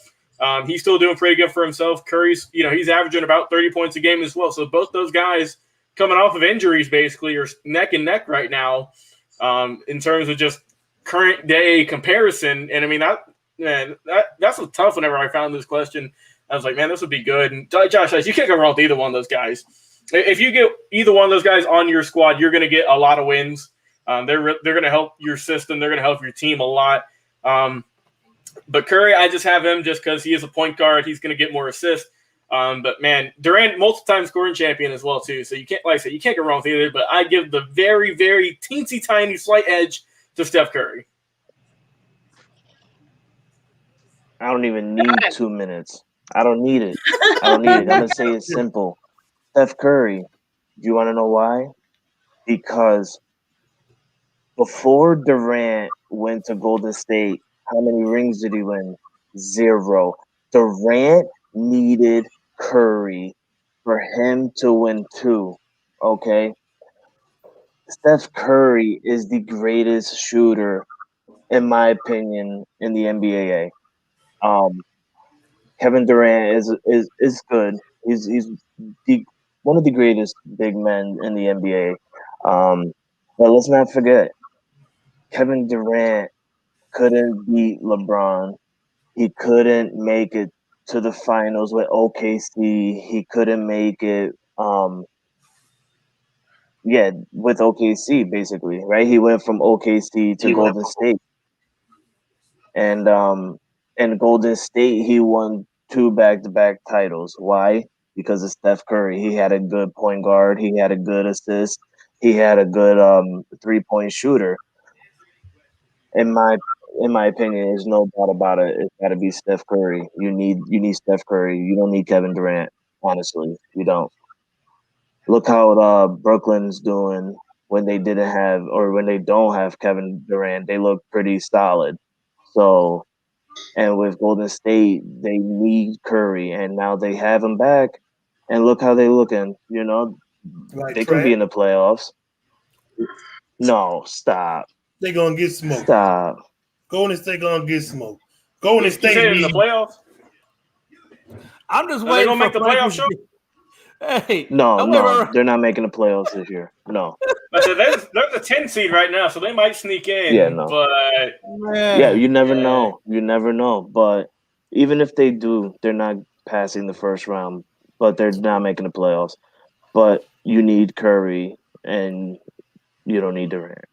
he's still doing pretty good for himself. Curry's, he's averaging about 30 points a game as well. So both those guys coming off of injuries basically are neck and neck right now in terms of just current day comparison. And I mean, that's a tough whenever I found this question. I was like, man, this would be good. And Josh, you can't go wrong with either one of those guys. If you get either one of those guys on your squad, you're going to get a lot of wins. They're going to help your system. They're going to help your team a lot. But Curry, I just have him just because he is a point guard. He's going to get more assists. But man, Durant, multiple-time scoring champion as well too. So you can't, like I said, you can't go wrong with either. But I give the very, very teensy tiny slight edge to Steph Curry. I don't even need 2 minutes. I don't need it. I don't need it. I'm gonna say it's simple. Steph Curry. Do you want to know why? Because before Durant went to Golden State, how many rings did he win? 0. Durant needed Curry for him to win 2. Okay. Steph Curry is the greatest shooter, in my opinion, in the NBA. Kevin Durant is good. He's the one of the greatest big men in the NBA. But let's not forget, Kevin Durant couldn't beat LeBron. He couldn't make it to the finals with OKC. He couldn't make it. With OKC basically, right? He went from OKC to Golden State, and in Golden State he won 2 back-to-back titles. Why? Because of Steph Curry. He had a good point guard. He had a good assist. He had a good 3-point shooter. In my opinion, there's no doubt about it. It's got to be Steph Curry. You need Steph Curry. You don't need Kevin Durant. Honestly, you don't. Look how Brooklyn's doing when they didn't have or when they don't have Kevin Durant. They look pretty solid. So, and with Golden State, they need Curry, and now they have him back. And look how they looking. You know, Like they can be in the playoffs. No, stop. They're gonna get smoked. Stop. Golden State gonna get smoked. Golden State in the playoffs. I'm just Are they waiting gonna make the playoff show? Hey, No, they're not making the playoffs this year. No. But there's a 10 seed right now, so they might sneak in. Yeah, no. But you never know. You never know. But even if they do, they're not passing the first round. But they're not making the playoffs. But you need Curry, and you don't need Durant.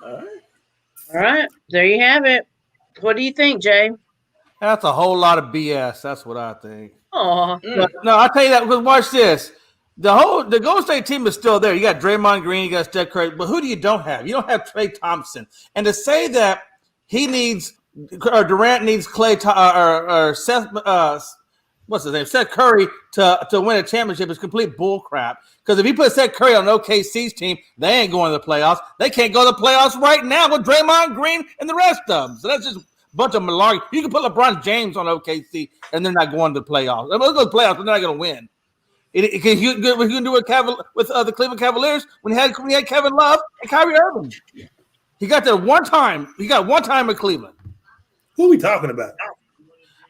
All right, there you have it. What do you think, Jay? That's a whole lot of BS. That's what I think. Oh, No, I'll tell you that. Because watch this. The Golden State team is still there. You got Draymond Green, you got Steph Curry, but who do you don't have? You don't have Klay Thompson. And to say that he needs or Durant needs or Seth what's his name? Seth Curry to win a championship is complete bull crap. Because if you put Seth Curry on OKC's team, they ain't going to the playoffs. They can't go to the playoffs right now with Draymond Green and the rest of them. So that's just a bunch of malarkey. You can put LeBron James on OKC and they're not going to the playoffs. They'll go to the playoffs, but they're not going to win. You can do it with the Cleveland Cavaliers when he had Kevin Love and Kyrie Irving. He got there one time. He got one time in Cleveland. Who are we talking about?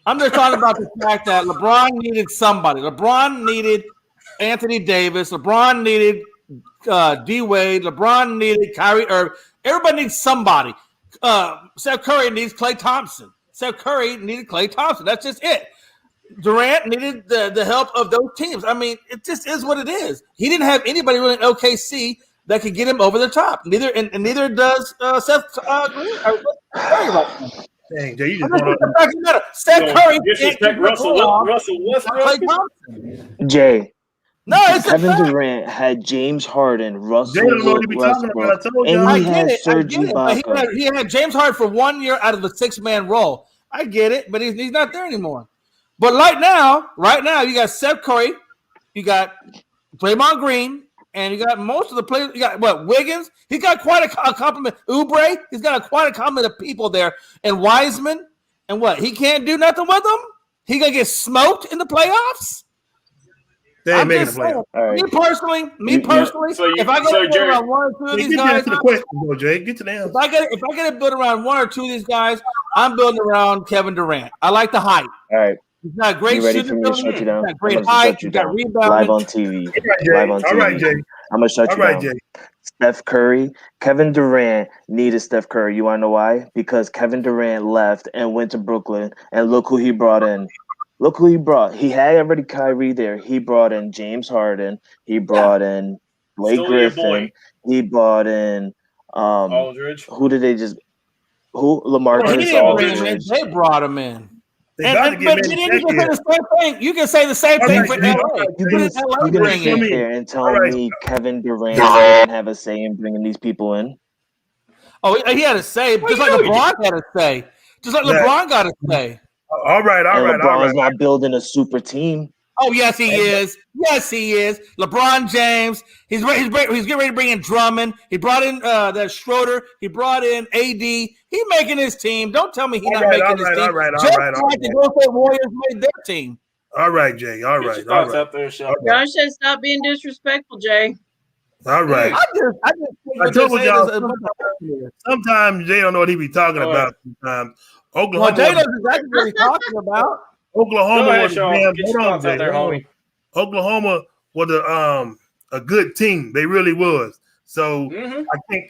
I'm just talking about the fact that LeBron needed somebody. LeBron needed Anthony Davis. LeBron needed D Wade. LeBron needed Kyrie Irving. Everybody needs somebody. Seth Curry needs Klay Thompson. Seth Curry needed Klay Thompson. That's just it. Durant needed the help of those teams. I mean, it just is what it is. He didn't have anybody really in OKC that could get him over the top. Neither does Seth Curry right now. Dang, Jay, you just Steph Curry disrespect Russell Westbrook. Jay. No, it's Kevin Durant had James Harden, Russell Westbrook, and he had Serge Ibaka. He had James Harden for 1 year out of a 6-man role. I get it, but he's not there anymore. But right now, you got Seth Curry, you got Draymond Green, and you got most of the players. You got Wiggins. He's got quite a complement. Oubre. He's got quite a complement of people there. And Wiseman. And what? He can't do nothing with them. He gonna get smoked in the playoffs. They ain't making the playoffs. Right. Me personally, if I go to around one or two of these guys, get to the question, though, Jay. Get to the answer. If I get to build around one or two of these guys, I'm building around Kevin Durant. I like the height. All right. He's not great. You ready for me to shut you down? He's got great height. He's got rebounding. Live on TV. All right, Jay. I'm gonna shut you down. Jay. Steph Curry, Kevin Durant needed Steph Curry. You want to know why? Because Kevin Durant left and went to Brooklyn, and look who he brought in. Look who he brought. He had already Kyrie there. He brought in James Harden. He brought in Blake Griffin. He brought in Aldridge. Who did they just? Who LaMarcus Aldridge? They brought him in. But you can say the same thing. You can say the same thing for LA. You're gonna sit there and tell me Kevin Durant didn't have a say in bringing these people in? Oh, he had a say, just like LeBron had a say. Just like LeBron got to say. All right. LeBron's not building a super team. Oh, yes, he is. Yes, he is. LeBron James. He's getting ready to bring in Drummond. He brought in that Schroeder. He brought in AD. He's making his team. Don't tell me he's not making his team. Just like the Golden State Warriors made their team. All right, Jay. All right. Y'all should stop being disrespectful, Jay. All right. I told y'all sometimes Jay don't know what he be talking about. Sometimes Oklahoma. Jay knows exactly what he's talking about. Oklahoma was a good team. They really was. So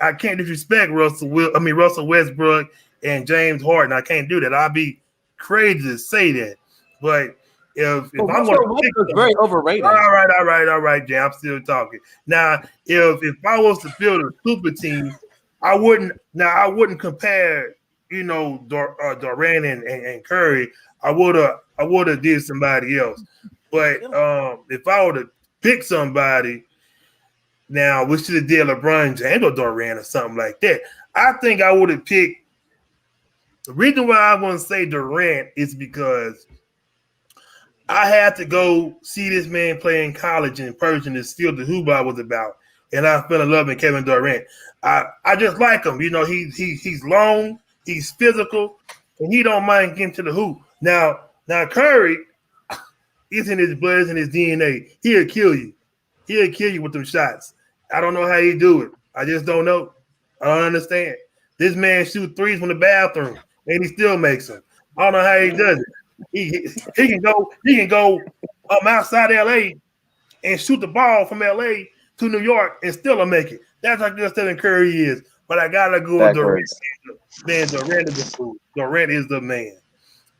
I can't disrespect Russell Westbrook and James Harden. I can't do that. I'd be crazy to say that. But if I'm going to pick very overrated. All right, Jay. I'm still talking. Now, if I was to build a super team, I wouldn't compare, Durant and Curry. I would have did somebody else. But if I were to pick somebody now, we should have did LeBron James or Durant or something like that. I think I would have picked. The reason why I want to say Durant is because I had to go see this man play in college in person to feel the hoopla was about, and I fell in love with Kevin Durant. I just like him. He's long, he's physical, and he don't mind getting to the hoop. Now Curry, it's in his blood, it's in his DNA. He'll kill you. He'll kill you with them shots. I don't know how he do it. I just don't know. I don't understand. This man shoots threes from the bathroom, and he still makes them. I don't know how he does it. He can go outside LA and shoot the ball from LA to New York and still make it. That's how good Stephen Curry is. But I gotta go with Durant. Man, Durant is the fool. Durant is the man.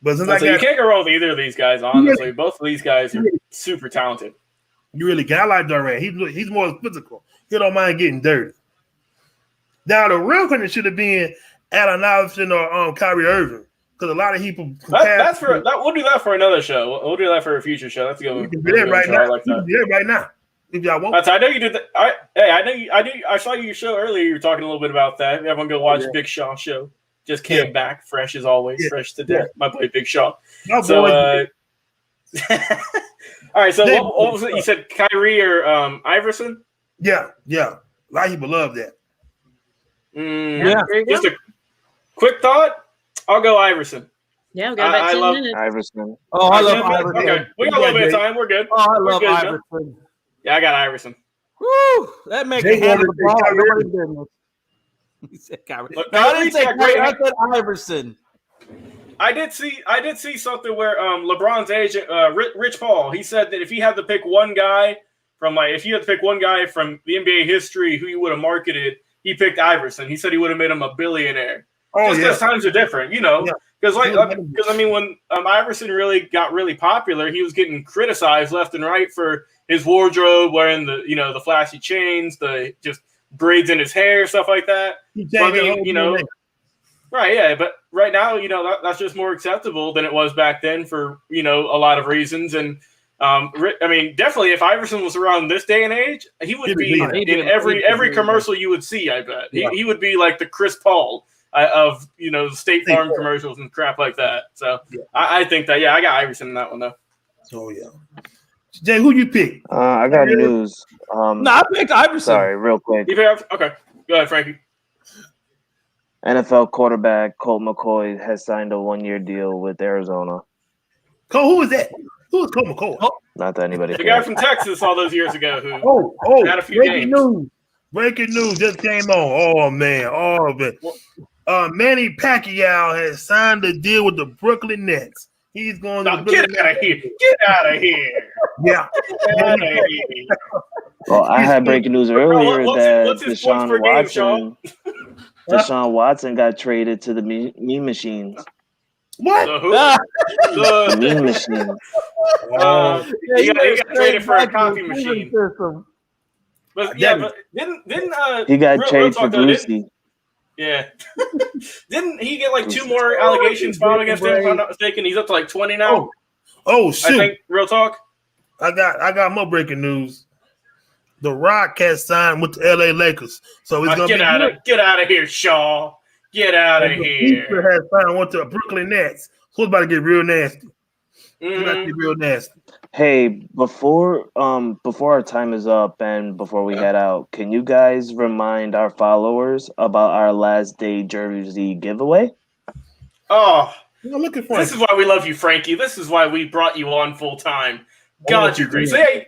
But since you can't go wrong with either of these guys, honestly. Both of these guys are super talented. You really can. I like Durant. He's more physical. He don't mind getting dirty. Now the real question should have been Allen Iverson or Kyrie Irving. Because a lot of people we'll do that for another show. We'll do that for a future show. That's a good one. You can do that right now. You can do that right now. If y'all want. I know you did that. I saw your show earlier. You were talking a little bit about that. Everyone go watch Big Shaw show. Just came back fresh as always, fresh to death. My boy Big Shaw. All right. So what was it? You said Kyrie or Iverson? Yeah. A lot of people love that. Just a quick thought. I'll go Iverson. Yeah, we got about 10 minutes. Iverson. Oh, I love Iverson. Okay, we got a little bit of time. We're good. Oh, I love Iverson. Yeah, I got Iverson. Woo! That makes it handle the ball. Nobody's business. He said Kyrie. No, I didn't say Kyrie. I said Iverson. I did see something where LeBron's agent, Rich Paul, he said that if he had to pick one guy from the NBA history who he would have marketed, he picked Iverson. He said he would have made him a billionaire. Just because times are different, Because when Iverson really got really popular, he was getting criticized left and right for his wardrobe, wearing the flashy chains, the just braids in his hair, stuff like that. Right? Yeah, but right now, that's just more acceptable than it was back then for a lot of reasons. And definitely, if Iverson was around this day and age, he would be in every commercial you would see. I bet he would be like the Chris Paul of State Farm commercials and crap like that. So I think that I got Iverson in that one though. Oh yeah, Jay, who you pick? I got news. No, I picked Iverson. Sorry, real quick. Okay, go ahead, Frankie. NFL quarterback Colt McCoy has signed a 1-year deal with Arizona. Cole, who is that? Who is Colt McCoy? Not that anybody. The guy from Texas all those years ago who had a few breaking games. Breaking news just came on. Oh man. Manny Pacquiao has signed a deal with the Brooklyn Nets. He's going to get out of here. Get out of here. Yeah. Well, I had breaking news earlier that Deshaun Watson got traded to the Mean Machines. What? The Mean Machines. He got traded for a coffee machine. But didn't he got traded for Brucey? Yeah. Didn't he get like 2 more allegations filed against him, if I'm not mistaken? He's up to like 20 now. Oh shoot. I think, real talk. I got more breaking news. The Rock has signed with the LA Lakers. So he's gonna get out of here, Shaw. Get out of And the here. Easter has found one to a Brooklyn Nets. So it's about to get real nasty. It's about to get real nasty. Hey, before our time is up and before we head out, can you guys remind our followers about our last day jersey giveaway? Oh, You're looking for this is why we love you, Frankie. This is why we brought you on full time. God, you're great. So, hey,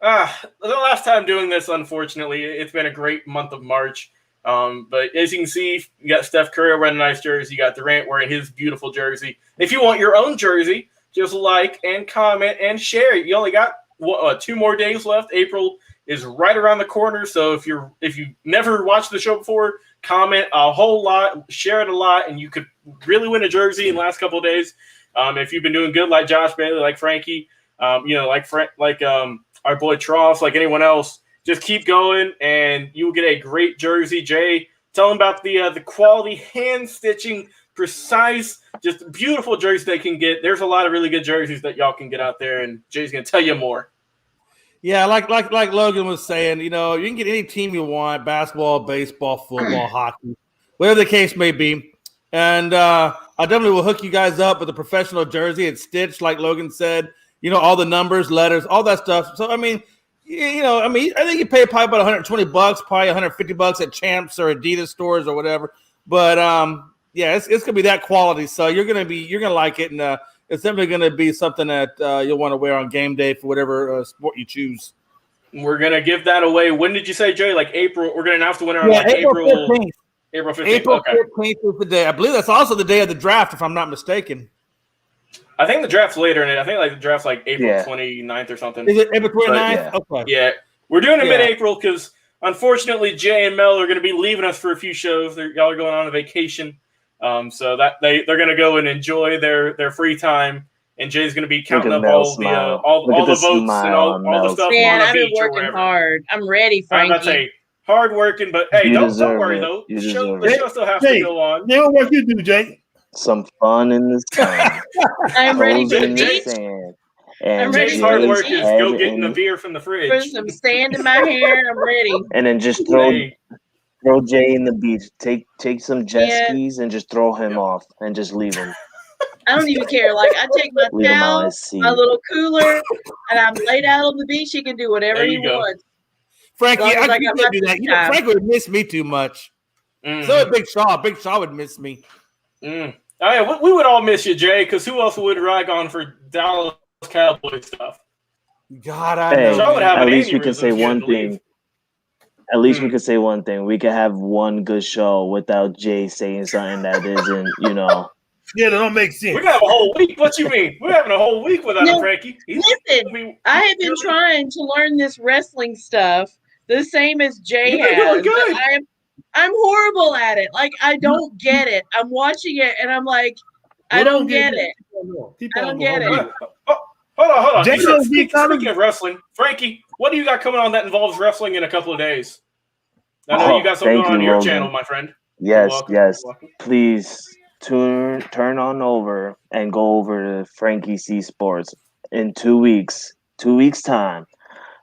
the last time doing this, unfortunately, it's been a great month of March. But as you can see, you got Steph Curry wearing a nice jersey. You got Durant wearing his beautiful jersey. If you want your own jersey, just like and comment and share. You only got 2 more days left. April is right around the corner. So if you never watched the show before, comment a whole lot, share it a lot, and you could really win a jersey in the last couple of days. If you've been doing good, like Josh Bailey, like Frankie, like our boy Tross, like anyone else, just keep going, and you will get a great jersey. Jay, tell them about the quality hand stitching, precise, just beautiful jerseys they can get. There's a lot of really good jerseys that y'all can get out there, and Jay's gonna tell you more. Yeah, like Logan was saying, you can get any team you want: basketball, baseball, football, hockey, whatever the case may be. And I definitely will hook you guys up with a professional jersey. It's stitched, like Logan said. All the numbers, letters, all that stuff. So I think you pay probably about $120, probably $150 at Champs or Adidas stores or whatever. But yeah, it's gonna be that quality. So you're gonna like it, and it's definitely gonna be something that you'll want to wear on game day for whatever sport you choose. We're gonna give that away. When did you say, Jay? Like April? We're gonna announce the winner on April 15th. April 15th. April 15th is the day. I believe that's also the day of the draft, if I'm not mistaken. I think the draft's later, and I think the draft's like April 29th or something. Is it April 29th? Yeah. Okay. Yeah, we're doing it mid-April because unfortunately Jay and Mel are going to be leaving us for a few shows. Y'all are going on a vacation, so that they're going to go and enjoy their free time. And Jay's going to be counting up all the votes and all the stuff. Man, on I've the been beach or working wherever. hard. I'm ready, I'm Frankie. about to say hard working, but hey, don't worry though. The show still has to go on. Yeah, what you do, Jay? Some fun in the sun. I'm ready for the Toes in beach. sand. I'm And ready Jay's for hard the work beach. is go getting a beer from the Put fridge. some sand in my hair. I'm ready. And then just throw Jay in the beach. Take some jet skis and just throw him off and just leave him. I don't even care. Like, I take my Leave him on towel, his seat. my little cooler, and I'm laid out on the beach. He can do whatever he wants. Frankie, As long as I I got can't my do that. beach time. Frankie would miss me too much. So would Big Shaw. Big Shaw would miss me. Oh, yeah, we would all miss you, Jay, because who else would rag on for Dallas Cowboy stuff? God, I know. At least we can say one thing. At least we could say one thing. We could have one good show without Jay saying something that isn't, Yeah, that don't make sense. We're gonna have a whole week. What you mean? We're having a whole week without him, Frankie. Listen, I have been trying to learn this wrestling stuff the same as Jay You've been has. really good. But I'm horrible at it. Like, I don't get it. I'm watching it and I'm like, I don't get it. I don't get it. Hold on. Jay Speaking of wrestling, Frankie, what do you got coming on that involves wrestling in a couple of days? I know you got something going on your channel, my friend. Yes. Please turn on over and go over to Frankie C Sports in 2 weeks. 2 weeks time.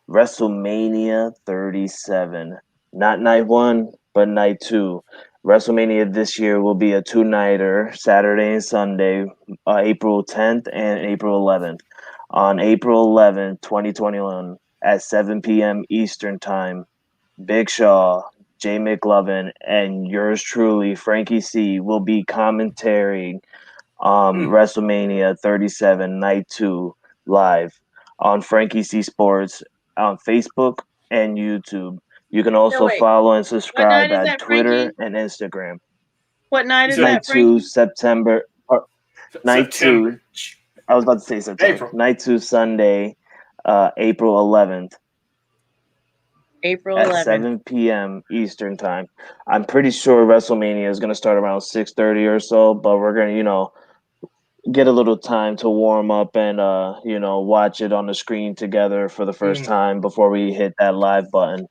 WrestleMania 37. Not night 1, but night 2. WrestleMania this year will be a 2-nighter, Saturday and Sunday, April 10th and April 11th. On April 11th, 2021, at 7 p.m. Eastern Time, Big Shaw, Jay McLovin, and yours truly, Frankie C, will be commentating WrestleMania 37 Night 2 live on Frankie C Sports on Facebook and YouTube. You can also follow and subscribe at Twitter and Instagram. What night is Night that, Frankie? 2, September. Night 2. I was about to say September. April. Night 2, Sunday, April 11th. April at 11th. 7 p.m. Eastern time. I'm pretty sure WrestleMania is going to start around 6:30 or so, but we're going to, get a little time to warm up and, watch it on the screen together for the first time before we hit that live button.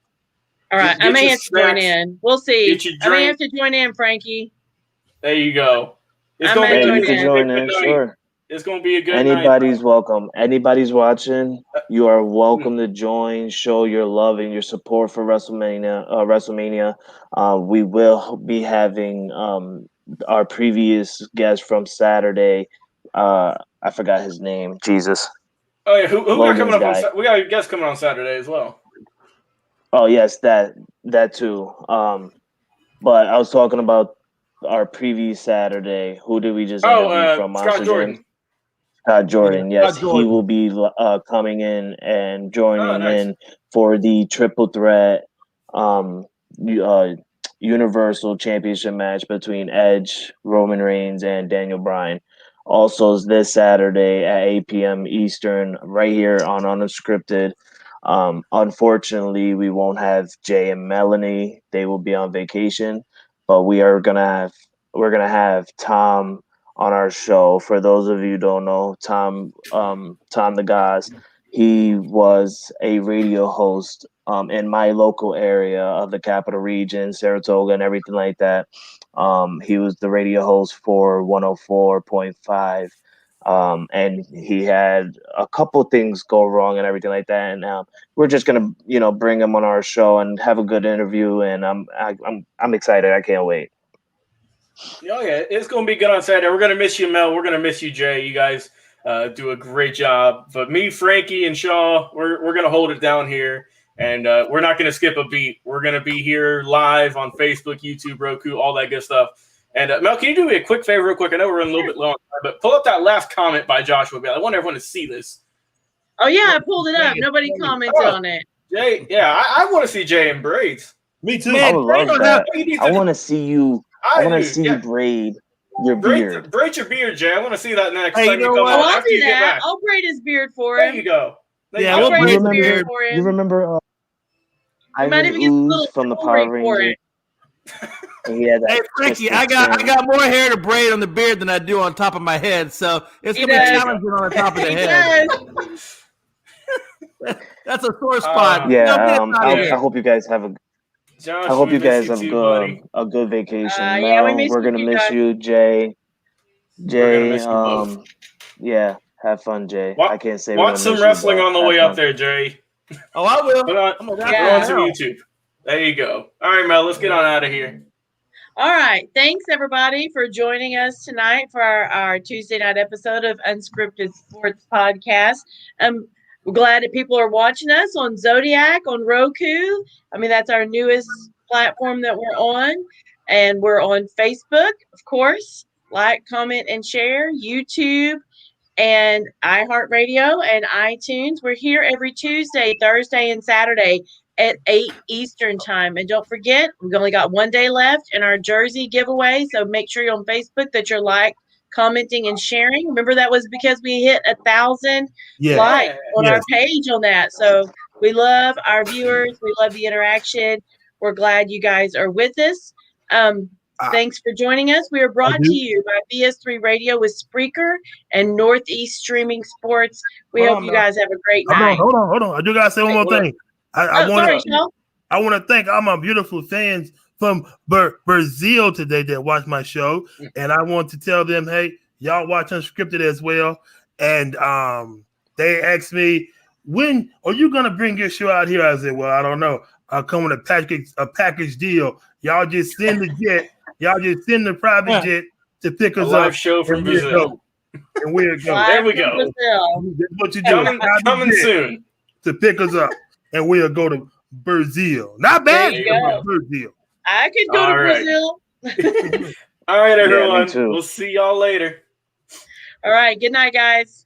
All right. I may have to join in. We'll see. I may have to join in, Frankie. There you go. You can join in, sure. It's going to be a good Anybody's night. welcome. Anybody's watching, you are welcome to join. Show your love and your support for WrestleMania. We will be having our previous guest from Saturday. I forgot his name. Jesus. Oh yeah, who we got coming Logan's up guy. on? We got a guest coming on Saturday as well. Oh yes, that too. But I was talking about our previous Saturday. Who did we just interview from Monster Scott Jordan. Jam? Jordan, Yeah, yes, Scott he Jordan. will be coming in and joining nice. in for the triple threat Universal Championship match between Edge, Roman Reigns, and Daniel Bryan. Also, this Saturday at 8 p.m. Eastern, right here on Unscripted. Unfortunately, we won't have Jay and Melanie; they will be on vacation. But we're gonna have Tom on our show. For those of you who don't know, Tom the Goss, he was a radio host in my local area of the capital region, Saratoga, and everything like that. He was the radio host for 104.5. And he had a couple things go wrong and everything like that. And we're just gonna, bring him on our show and have a good interview. And I'm excited. I can't wait. Oh yeah, it's going to be good on Saturday. We're going to miss you, Mel. We're going to miss you, Jay. You guys do a great job. But me, Frankie, and Shaw, we're going to hold it down here, and we're not going to skip a beat. We're going to be here live on Facebook, YouTube, Roku, all that good stuff. And Mel, can you do me a quick favor, real quick? I know we're running a little bit long, but pull up that last comment by Joshua Bale. I want everyone to see this. Oh yeah, I pulled it up. Nobody commented on it. Jay, yeah, I want to see Jay in braids. Me too. I would love that. You I want to see you. I want to see you braid your beard. Braid your beard, Jay. I want to see that next Hey, time you you know come what? on. I'll After do you get that. back. I'll braid his beard for There him. you go. Yeah, I'll we'll braid braid his the beard beard. for him. You remember You might Ivan even get a Ooze little from the jewelry Power for Rangers? it. And he had that Hey Frankie, twisted I chin. got more hair to braid on the beard than I do on top of my head, so it's He gonna be does. challenging on the top of the He head. does. That's a sore spot. Yeah, Get us out of I here. hope you guys have Josh, I hope we you miss guys have too, buddy. a good vacation. Yeah, we Mel, miss we're you gonna too, miss Josh. you. Jay, We're gonna miss you both. yeah, have fun, Jay. I can't say we're Watch gonna some miss wrestling you, on the have way fun. up there, Jay. Oh, I will. Put on, I'm gonna put on some YouTube. There you go. All right, Mel, let's get on out of here. All right. Thanks, everybody, for joining us tonight for our Tuesday night episode of Unscripted Sports Podcast. We're glad that people are watching us on Zodiac, on Roku. I mean, that's our newest platform that we're on. And we're on Facebook, of course. Like, comment, and share. YouTube and iHeartRadio and iTunes. We're here every Tuesday, Thursday, and Saturday at 8 Eastern time. And don't forget, we've only got one day left in our jersey giveaway. So make sure you're on Facebook, that you're commenting, and sharing. Remember, that was because we hit 1,000 likes on our page on that. So we love our viewers. We love the interaction. We're glad you guys are with us. Thanks for joining us. We are brought to you by BS3 Radio with Spreaker and Northeast Streaming Sports. We hope you guys have a great night. Hold on. I do gotta say one more thing. I want to thank all my beautiful fans from Brazil today that watch my show, and I want to tell them, hey, y'all watch Unscripted as well. And they asked me, when are you gonna bring your show out here? I said, well, I don't know. I'll come with a package deal. Y'all just send the jet. Y'all just send the private jet to pick us up. Live show from Brazil. And we'll go. There we go. That's what you do. Coming soon. To pick us up. And we'll go to Brazil. Not bad. Brazil. I could go to Brazil. All right, everyone. Yeah, we'll see y'all later. All right. Good night, guys.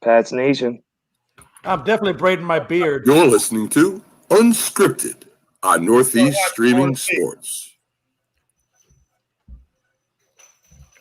Pat's Nation. I'm definitely braiding my beard. You're listening to Unscripted on Northeast Streaming Sports.